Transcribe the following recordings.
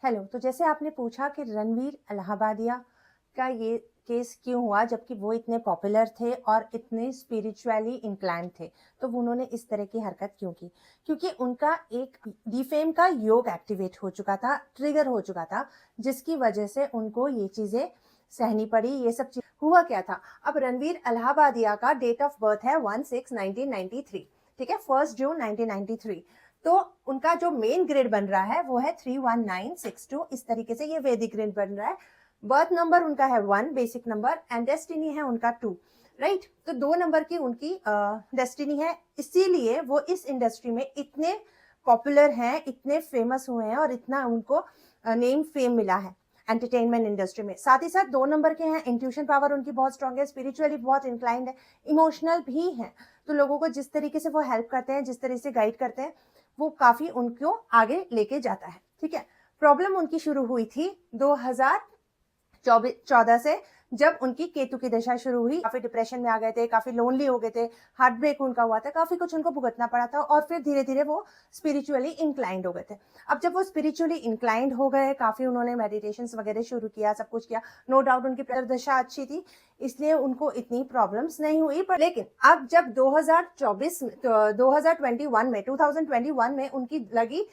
Hello, तो जैसे आपने पूछा कि रणवीर इलाहाबादिया का ये केस क्यों हुआ जबकि वो इतने पॉपुलर थे और इतने स्पिरिचुअली इंक्लाइंड थे, तो वो उन्होंने इस तरह की हरकत क्यों की? क्योंकि उनका एक डिफेम का योग एक्टिवेट हो चुका था, ट्रिगर हो चुका था, जिसकी वजह से उनको ये चीज़ें सहनी पड़ी, ये सब चीज़ हुआ क्या था? अब रणवीर इलाहाबादिया का डेट ऑफ बर्थ है 1/6/1993, ठीक है? 1 जून 1993। तो उनका जो मेन ग्रेड बन रहा है वो है 31962, इस तरीके से ये वैदिक ग्रेड बन रहा है। बर्थ नंबर उनका है 1 बेसिक नंबर एंड डेस्टिनी है उनका 2, राइट? तो 2 नंबर की उनकी डेस्टिनी है, इसीलिए वो इस इंडस्ट्री में इतने पॉपुलर हैं, इतने फेमस हुए हैं और इतना उनको नेम फेम मिला है एंटरटेनमेंट इंडस्ट्री में। साथ ही साथ 2 नंबर के हैं, इंट्यूशन पावर उनकी बहुत स्ट्रांग है, स्पिरिचुअली बहुत इंक्लाइंड है, इमोशनल भी हैं। तो लोगों को जिस तरीके से वो हेल्प करते हैं, जिस तरह से गाइड करते हैं, वो काफी उनको आगे लेके जाता है, ठीक है? प्रॉब्लम उनकी शुरू हुई थी 2014 से, जब उनकी केतु की दशा शुरू हुई। काफी डिप्रेशन में आ गए थे, काफी लोनली हो गए थे, हार्ट ब्रेक उनका हुआ था, काफी कुछ उनको भुगतना पड़ा था और फिर धीरे धीरे वो स्पिरिचुअली इंक्लाइंड हो गए थे। अब जब वो स्पिरिचुअली इंक्लाइंड हो गए, काफी उन्होंने मेडिटेशंस वगैरह शुरू किया, सब कुछ किया, नो डाउट उनकी दशा अच्छी थी, इसलिए उनको इतनी प्रॉब्लम्स नहीं हुई। पर लेकिन अब जब 2024 2021 में उनकी लगी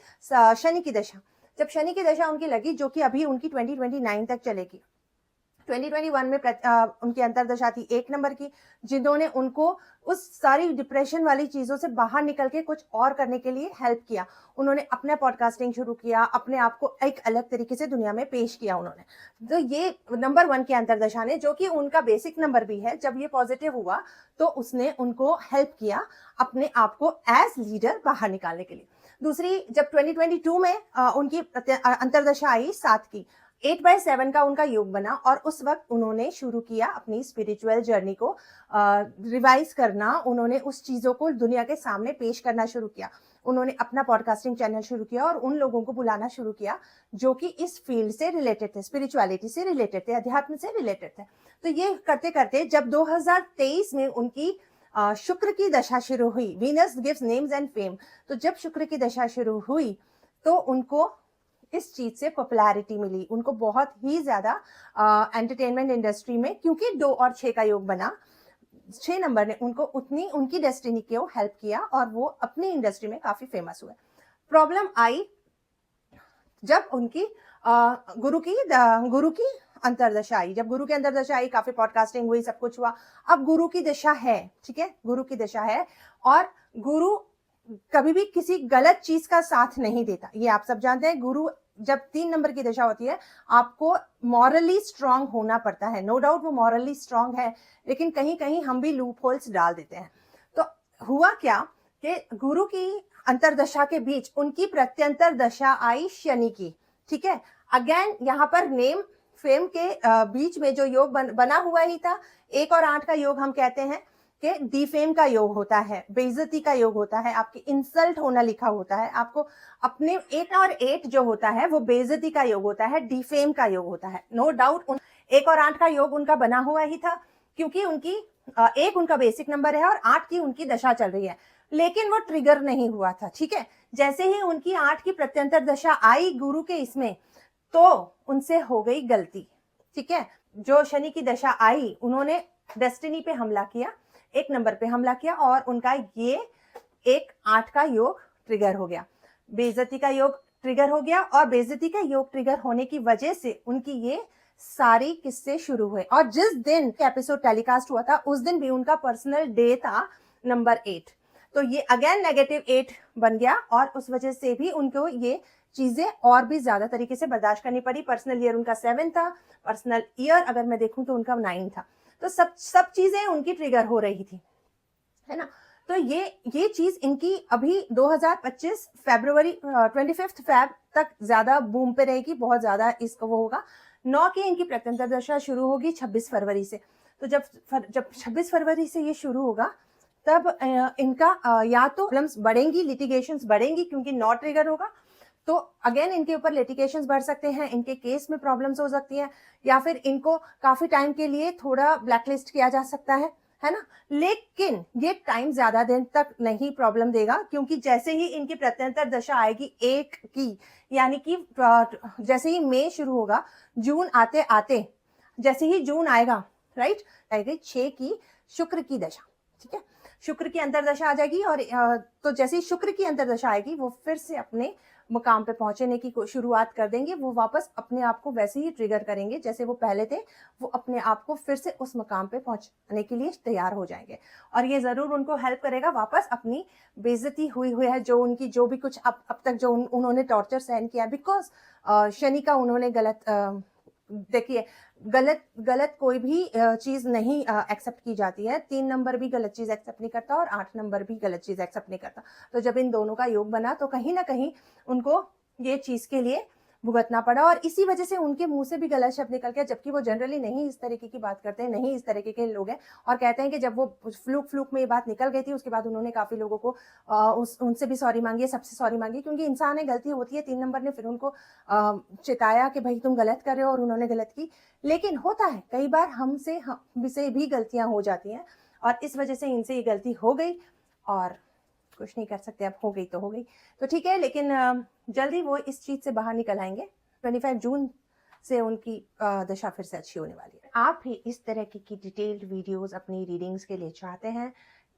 शनि की दशा, जब शनि की दशा उनकी लगी, जो कि अभी उनकी 2029 तक चलेगी। 2021 में उनकी अंतरदशा थी 1 नंबर की, जिन्होंने उनको उस सारी डिप्रेशन वाली चीजों से बाहर निकल के कुछ और करने के लिए हेल्प किया। उन्होंने अपना पॉडकास्टिंग शुरू किया, अपने आप को एक अलग तरीके से दुनिया में पेश किया उन्होंने। तो ये नंबर 1 की अंतरदशा ने, जो कि उनका बेसिक नंबर भी है, जब ये पॉजिटिव हुआ तो उसने उनको हेल्प किया अपने आप को एज लीडर बाहर निकालने के लिए। दूसरी, जब 2022 में उनकी अंतरदशा आई 7 की, 8/7 का उनका योग बना और उस वक्त उन्होंने शुरू किया अपनी स्पिरिचुअल जर्नी को रिवाइज करना। उन्होंने उस चीजों को दुनिया के सामने पेश करना शुरू किया। उन्होंने अपना पॉडकास्टिंग चैनल शुरू किया और उन लोगों को बुलाना शुरू किया जो कि इस फील्ड से रिलेटेड थे, स्पिरिचुअलिटी से रिलेटेड थे, अध्यात्म से रिलेटेड थे। तो ये करते करते जब 2023 में उनकी शुक्र की दशा शुरू हुई, Venus gives names and fame, तो जब शुक्र की दशा शुरू हुई तो उनको इस चीज से पॉपुलैरिटी मिली, उनको बहुत ही ज्यादा एंटरटेनमेंट इंडस्ट्री में, क्योंकि 2 और 6 का योग बना, 6 नंबर ने उनको उतनी उनकी डेस्टिनी को हेल्प किया और वो अपनी इंडस्ट्री में काफी फेमस हुए। प्रॉब्लम आई जब उनकी गुरु की अंतरदशा आई। जब गुरु की अंतरदशा आई, काफी पॉडकास्टिंग हुई, सब कुछ हुआ। अब गुरु की दशा है, ठीक है, गुरु की दशा है और गुरु कभी भी किसी गलत चीज का साथ नहीं देता, ये आप सब जानते हैं। गुरु जब 3 नंबर की दशा होती है, आपको मॉरली स्ट्रांग होना पड़ता है। नो डाउट वो मॉरली स्ट्रांग है, लेकिन कहीं कहीं हम भी लूप होल्स डाल देते हैं। तो हुआ क्या कि गुरु की अंतरदशा के बीच उनकी प्रत्यंतर दशा आई शनि की, ठीक है। अगेन यहाँ पर नेम फेम के बीच में जो योग बना हुआ ही था, 1 और 8 का योग हम कहते हैं कि डिफेम का योग होता है, बेइज्जती का योग होता है, आपकी इंसल्ट होना लिखा होता है। आपको अपने 1 और 8 जो होता है वो बेइज्जती का योग होता है, डिफेम का योग होता है। नो डाउट 1 और 8 का योग उनका बना हुआ ही था, क्योंकि उनकी 1 उनका बेसिक नंबर है और 8 की उनकी दशा चल रही है, लेकिन वो ट्रिगर नहीं हुआ था, ठीक है। जैसे ही उनकी 8 की प्रत्यंतर दशा आई गुरु के इसमें, तो उनसे हो गई गलती, ठीक है। जो शनि की दशा आई, उन्होंने डेस्टिनी पे हमला किया, 1 नंबर पे हमला किया और उनका ये 1-8 का योग ट्रिगर हो गया, बेइज्जती का योग ट्रिगर हो गया और बेइज्जती का योग ट्रिगर होने की वजह से उनकी ये सारी किस्से शुरू हुए। और जिस दिन एपिसोड टेलीकास्ट हुआ था उस दिन भी उनका पर्सनल डे था नंबर 8, तो ये अगेन -8 बन गया और उस वजह से भी उनको ये चीजें और भी ज्यादा तरीके से बर्दाश्त करनी पड़ी। पर्सनल ईयर उनका 7 था, पर्सनल ईयर अगर मैं देखूं तो उनका 9 था, तो सब चीजें उनकी ट्रिगर हो रही थी, है ना। तो ये चीज इनकी अभी 2025 फरवरी 25 फेब तक ज्यादा बूम पे रहेगी, बहुत ज्यादा इसका वो होगा। 9 की इनकी प्रत्यंतर दशा शुरू होगी 26 फरवरी से। तो जब 26 फरवरी से ये शुरू होगा तब इनका या तो प्रॉब्लम्स बढ़ेंगी, लिटिगेशंस बढ़ेंगी, क्योंकि 9 ट्रिगर होगा, तो अगेन इनके ऊपर लिटिगेशंस बढ़ सकते हैं, इनके केस में प्रॉब्लम्स हो सकती हैं, या फिर इनको काफी टाइम के लिए थोड़ा ब्लैकलिस्ट किया जा सकता है है ना। लेकिन ये टाइम ज्यादा दिन तक नहीं प्रॉब्लम देगा, क्योंकि जैसे ही इनकी प्रत्यंतर दशा आएगी 1 की, यानी कि जैसे ही मई शुरू होगा, जून आते आते जैसे ही जून आएगा, राइट, आएगी 6 की शुक्र की दशा, ठीक है। शुक्र की अंतर्दशा आ जाएगी, और तो जैसे ही शुक्र की अंतर्दशा आएगी, वो फिर से अपने मुकाम पे पहुंचने की शुरुआत कर देंगे। वो वापस अपने आप को वैसे ही ट्रिगर करेंगे जैसे वो पहले थे। वो अपने आप को फिर से उस मुकाम पे पहुंचने के लिए तैयार हो जाएंगे, और ये जरूर उनको हेल्प करेगा वापस अपनी बेइज्जती हुई है, जो उनकी जो भी कुछ अब तक जो उन्होंने टॉर्चर सहन किया, बिकॉज शनि का उन्होंने गलत देखिए, गलत कोई भी चीज नहीं एक्सेप्ट की जाती है। 3 नंबर भी गलत चीज एक्सेप्ट नहीं करता, और 8 नंबर भी गलत चीज एक्सेप्ट नहीं करता। तो जब इन दोनों का योग बना, तो कहीं ना कहीं उनको ये चीज के लिए भुगतना पड़ा, और इसी वजह से उनके मुंह से भी गलत शब्द निकल गया, जबकि वो जनरली नहीं इस तरीके की बात करते हैं, नहीं इस तरीके के लोग हैं। और कहते हैं कि जब वो फ्लूक में ये बात निकल गई थी, उसके बाद उन्होंने काफी लोगों को उनसे भी सॉरी मांगी है, सबसे सॉरी मांगी, क्योंकि इंसान है, गलती होती है। 3 नंबर ने फिर उनको चिताया कि भाई तुम गलत कर रहे हो, और उन्होंने गलत की। लेकिन होता है कई बार हमसे भी गलतियां हो जाती हैं, और इस वजह से इनसे ये गलती हो गई, और कुछ नहीं कर सकते, अब हो गई तो हो गई, तो ठीक है। लेकिन जल्दी वो इस चीज से बाहर निकल आएंगे। 25 जून से उनकी दशा फिर से अच्छी होने वाली है। आप भी इस तरह की डिटेल्ड वीडियोस अपनी रीडिंग्स के लिए चाहते हैं,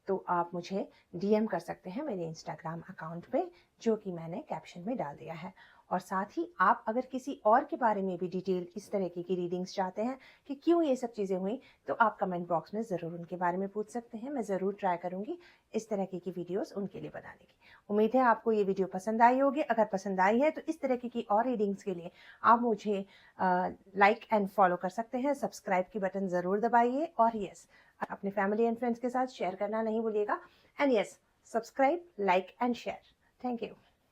तो आप मुझे डीएम कर सकते हैं मेरे इंस्टाग्राम अकाउंट पे, जो कि मैंने कैप्शन में डाल दिया है। और साथ ही आप अगर किसी और के बारे में भी डिटेल इस तरह की रीडिंग्स चाहते हैं कि क्यों ये सब चीज़ें हुई, तो आप कमेंट बॉक्स में ज़रूर उनके बारे में पूछ सकते हैं। मैं ज़रूर ट्राई करूँगी इस तरह की वीडियोस उनके लिए बनाने की। उम्मीद है आपको ये वीडियो पसंद आई होगी। अगर पसंद आई है तो इस तरह की और रीडिंग्स के लिए आप मुझे लाइक एंड फॉलो कर सकते हैं। सब्सक्राइब की बटन ज़रूर दबाइए, और यस, अपने फैमिली एंड फ्रेंड्स के साथ शेयर करना नहीं भूलिएगा। And yes, subscribe, like and share. Thank you.